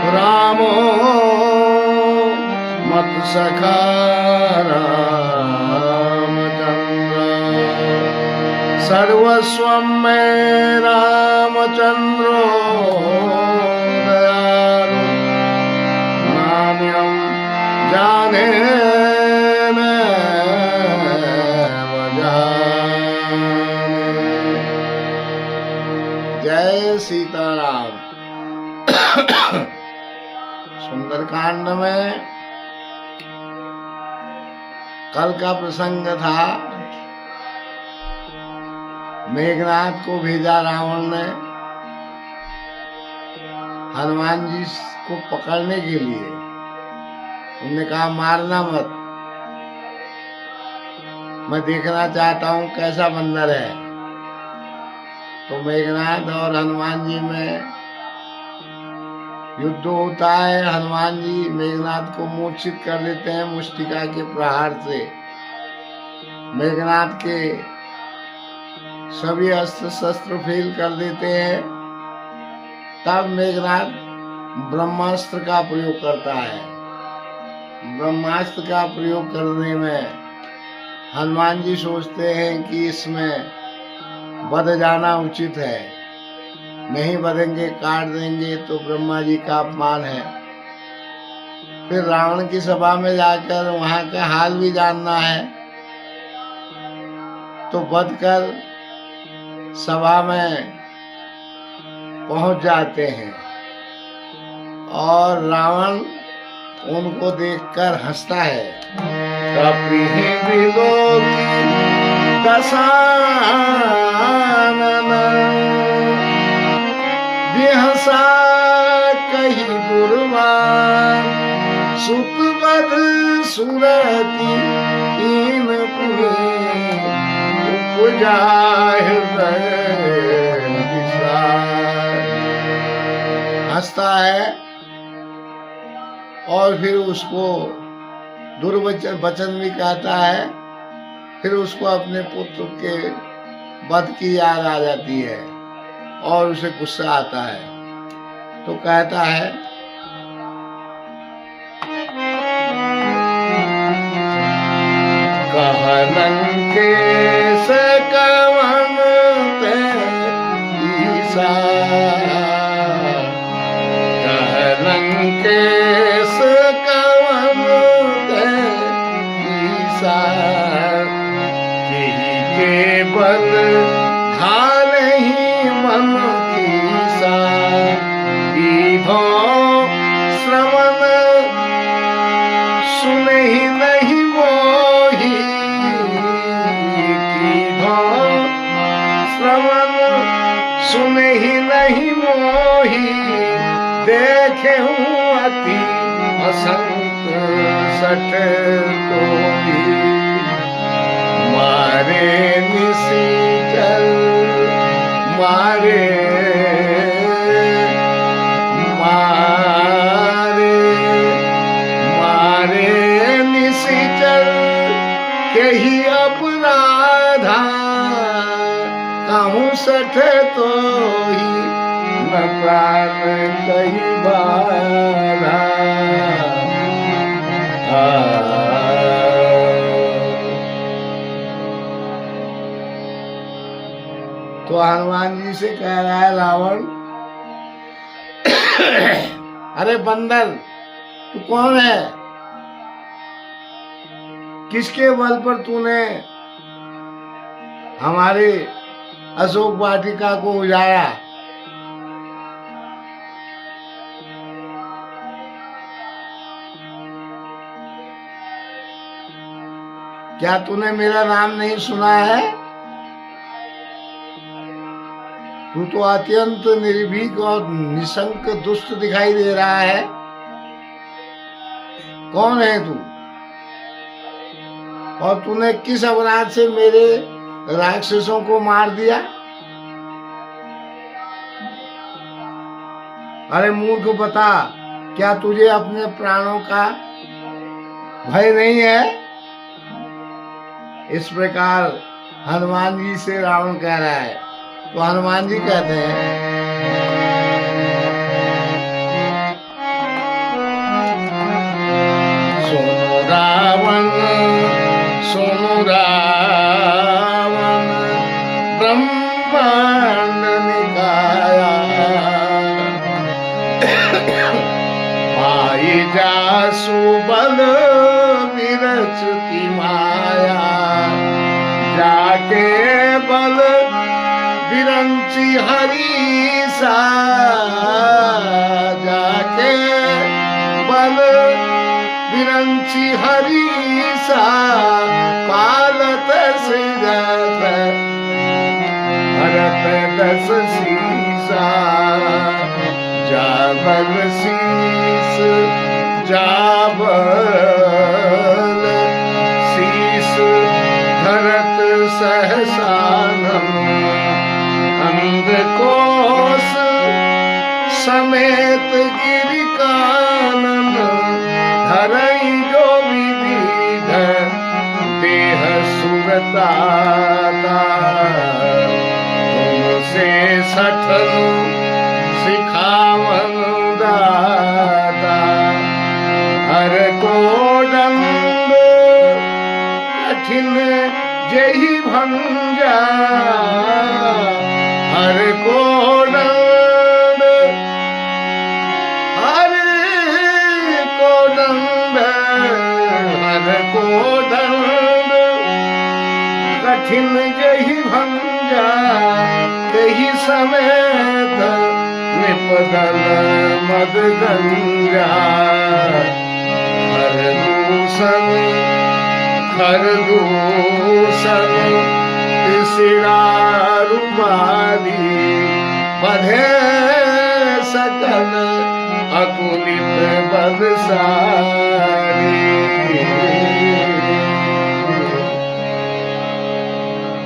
रामो मत सखा रामचंद्र सर्वस्वं में रामचंद्रो दयालु नान्यं जाने न जाने। जय सीताराम। सुंदरकांड में कल का प्रसंग था, मेघनाथ को भेजा रावण ने हनुमान जी को पकड़ने के लिए। उन्होंने कहा मारना मत, मैं देखना चाहता हूं कैसा बंदर है। तो मेघनाथ और हनुमान जी में युद्ध होता है। हनुमान जी मेघनाथ को मूर्छित कर देते हैं मुष्टिका के प्रहार से। मेघनाथ के सभी अस्त्र शस्त्र फेल कर देते हैं। तब मेघनाथ ब्रह्मास्त्र का प्रयोग करता है। ब्रह्मास्त्र का प्रयोग करने में हनुमान जी सोचते हैं कि इसमें बध जाना उचित है, नहीं बधेंगे काट देंगे तो ब्रह्मा जी का अपमान है। फिर रावण की सभा में जाकर वहां का हाल भी जानना है। तो बध कर सभा में पहुंच जाते हैं और रावण उनको देखकर हंसता है। बिहसा कही गुरबान सुत बद सुरती इन पुने उपजा हृदय विशाल। हंसता है और फिर उसको दुर्वचन भी कहता है। फिर उसको अपने पुत्र के वध की याद आ जाती है और उसे गुस्सा आता है। तो कहता है कहलंकेश कवन ते ईसा, कहलंकेश कवन ते ईसा, केहि के बल घाले ही मन कीसा, कीधो श्रवण सुने ही नहीं मोही, कीधो श्रवण सुने ही नहीं मोही, देखे हूँ अति असंत सठ कोई, मारे निशिचर मारे मारे मारे निशिचर केहि अपराधा, कहूँ सठ तो ही न प्राण कही बाधा। तो हनुमान जी से कह रहा है रावण, अरे बंदर तू कौन है? किसके बल पर तूने हमारे अशोक वाटिका को उजाड़ा? क्या तूने मेरा नाम नहीं सुना है? तू तो अत्यंत निर्भीक और निशंक दुष्ट दिखाई दे रहा है। कौन है तू और तूने किस अपराध से मेरे राक्षसों को मार दिया? अरे मूर्ख बता, क्या तुझे अपने प्राणों का भय नहीं है? इस प्रकार हनुमान जी से रावण कह रहा है। तो हनुमान जी कहते हैं पाई जासु बल विरचती माया, जाके बल विरंची हरीसा, जाके बल विरंची हरीसा, पालत सिरत भरत दस सीसा, जाबल शीस जाबल शीस धरत सहसानम, अंधकोश समेत गिरि कानन, धरई जो विविध देह सुरताता, तुमसे सठन सिखावन दाता, हर को दंड कठिन जही भंजा, हर को दंड, हर को दंड, हर को दंड कठिन जही भंजा, यही समेत निपदल मद गंजा, हर दूषण खर दूषण तिसरा रुबारी, बधे सकल अतुलित बलशाली।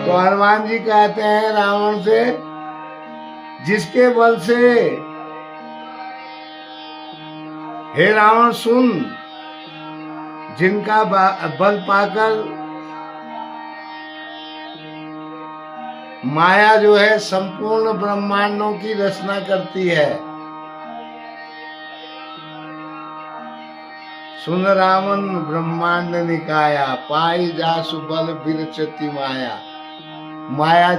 तो हनुमान जी कहते हैं रावण से, जिसके बल से, हे रावण सुन, जिनका बल पाकर माया जो है संपूर्ण ब्रह्मांडों की रचना करती है। सुन रावण ब्रह्मांड निकाया, पाई जासु बल विरचती माया। माया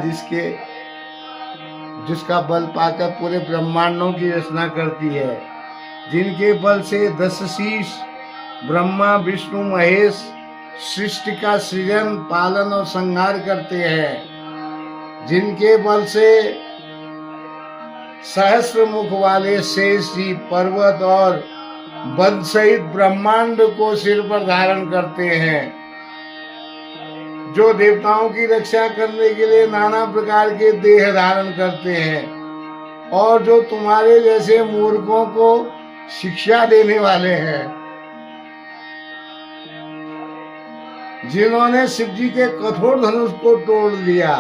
जिसका बल पाकर पूरे ब्रह्मांडों की रचना करती है, जिनके बल से 10 शीश ब्रह्मा विष्णु महेश सृष्टि का सृजन पालन और संहार करते हैं, जिनके बल से सहस्र मुख वाले शेष जी पर्वत और बद सहित ब्रह्मांड को सिर पर धारण करते हैं, जो देवताओं की रक्षा करने के लिए नाना प्रकार के देह धारण करते हैं, और जो तुम्हारे जैसे मूर्खों को शिक्षा देने वाले हैं, जिन्होंने शिव जी के कठोर धनुष को तोड़ दिया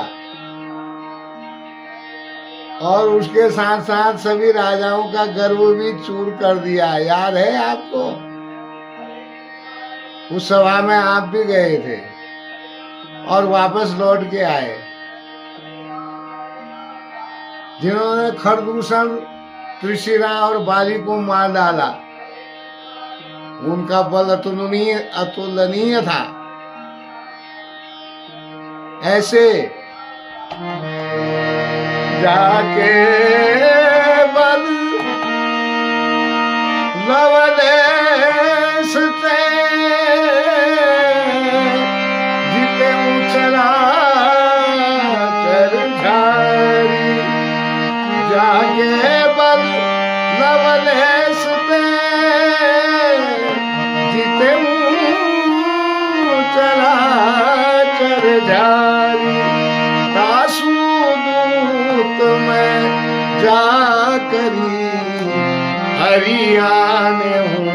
और उसके साथ साथ सभी राजाओं का गर्व भी चूर कर दिया। याद है आपको? उस सभा में आप भी गए थे और वापस लौट के आए, जिन्होंने खरदूषण त्रिशिरा और बाली को मार डाला। उनका बल अतुलनीय था। ऐसे जाके बल लवलेश ते जीते चला चर झारी, जाके बल लवलेश ते जीते चला चर झारी, तासु दूत में जा करी हरियाने हूँ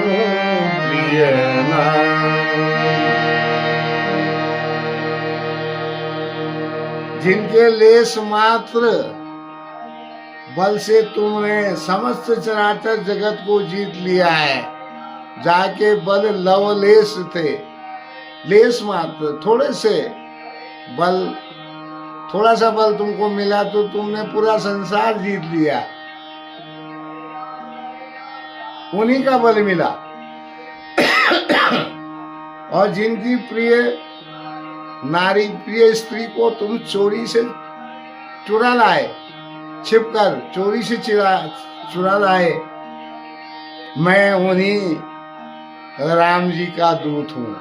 प्रिय जिनके लेस मात्र बल से तुमने समस्त चराचर जगत को जीत लिया है। जाके बल लवलेश थे, लेस मात्र थोड़े से बल, थोड़ा सा बल तुमको मिला तो तुमने पूरा संसार जीत लिया। उन्हीं का बल मिला। और जिनकी प्रिय नारी, प्रिय स्त्री को तुम चोरी से चुरा लाए, छिपकर चोरी से चुरा लाए, मैं उन्हीं राम जी का दूत हूं।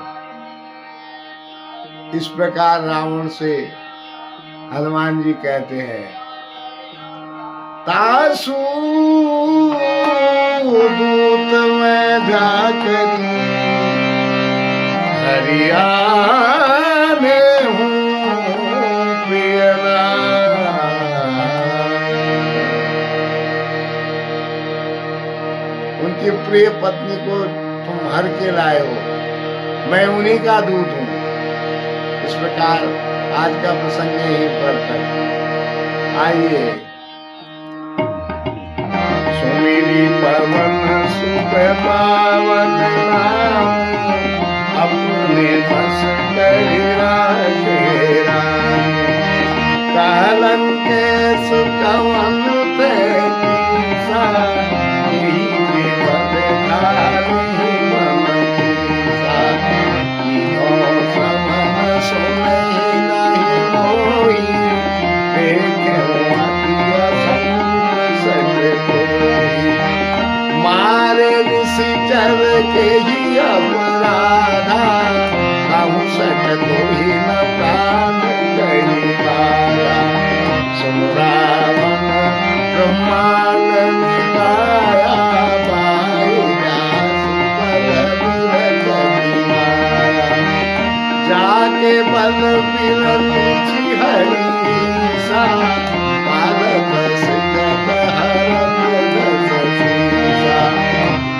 इस प्रकार रावण से हनुमान जी कहते हैं, तासु दूत में जाकरी हरियाने हूँ प्रियना। उनकी प्रिय पत्नी को तुम हर के लाए हो, मैं उन्हीं का दूत हूँ। इस प्रकार आज का प्रसंग यहीं पर तक। आइए सुमिरी पवन सुख पावन नाम, अपने बस करी राखे राम। कहलन के सुखवंत ईसा, यही जीवन धारी मन कीसा। इहो समन सुनहि नहीं मोही, देखें अति असंग सच कोई। मारे निश्चर के ही अपराधा, कहूँ सच तो ही न प्राण कही पाया। सुन रावण ब्रह्मांड निकाया, पाई जासु बल बिरज माया। जाके बल बिरंची हरीसा, पालक सिगत हरत दस सीसा।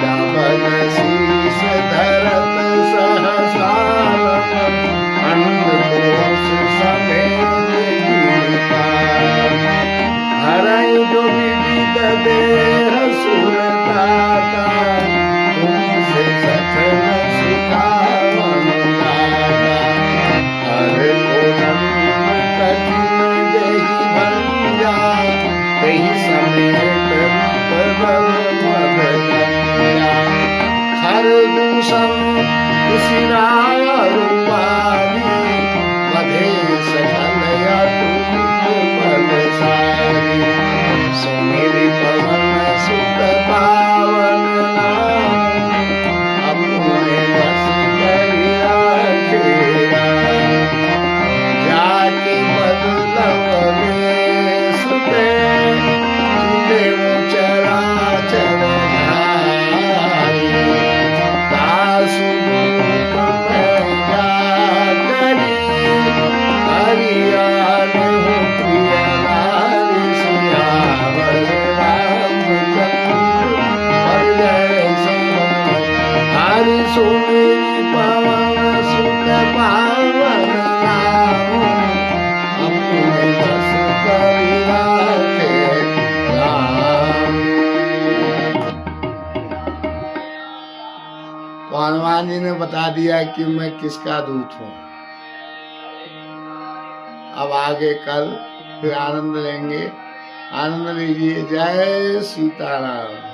जबल शीस धरत सहसानम, अंडकोश समेत गिरिकानम। हरई जो विविध देह सुरताता, तुमसे सचन सिखावन दाता। हर को जन्म कठिन जही भंजा, तही समेत बदल मद गंजा। हर दूषण उसिराय रूपाली, बधे सकल अतुलित बलशाली। सुमिरि पवन सुत पावन नाम, अपने बस करी राखे राम। जाके बदलव देश पे, जीवे चराचर धारी। तासु दूत में जाकरी, हरियाने हूँ प्रिय नारी। सियावर रामचंद्र हर जय सिया। हरि सुमिरि पवन सुत पावन नाम, अपने बस करी राखे राम। तो हनुमान जी ने बता दिया कि मैं किसका दूत हूँ। अब आगे कल फिर आनंद लेंगे। आनंद लीजिए। जय सीताराम।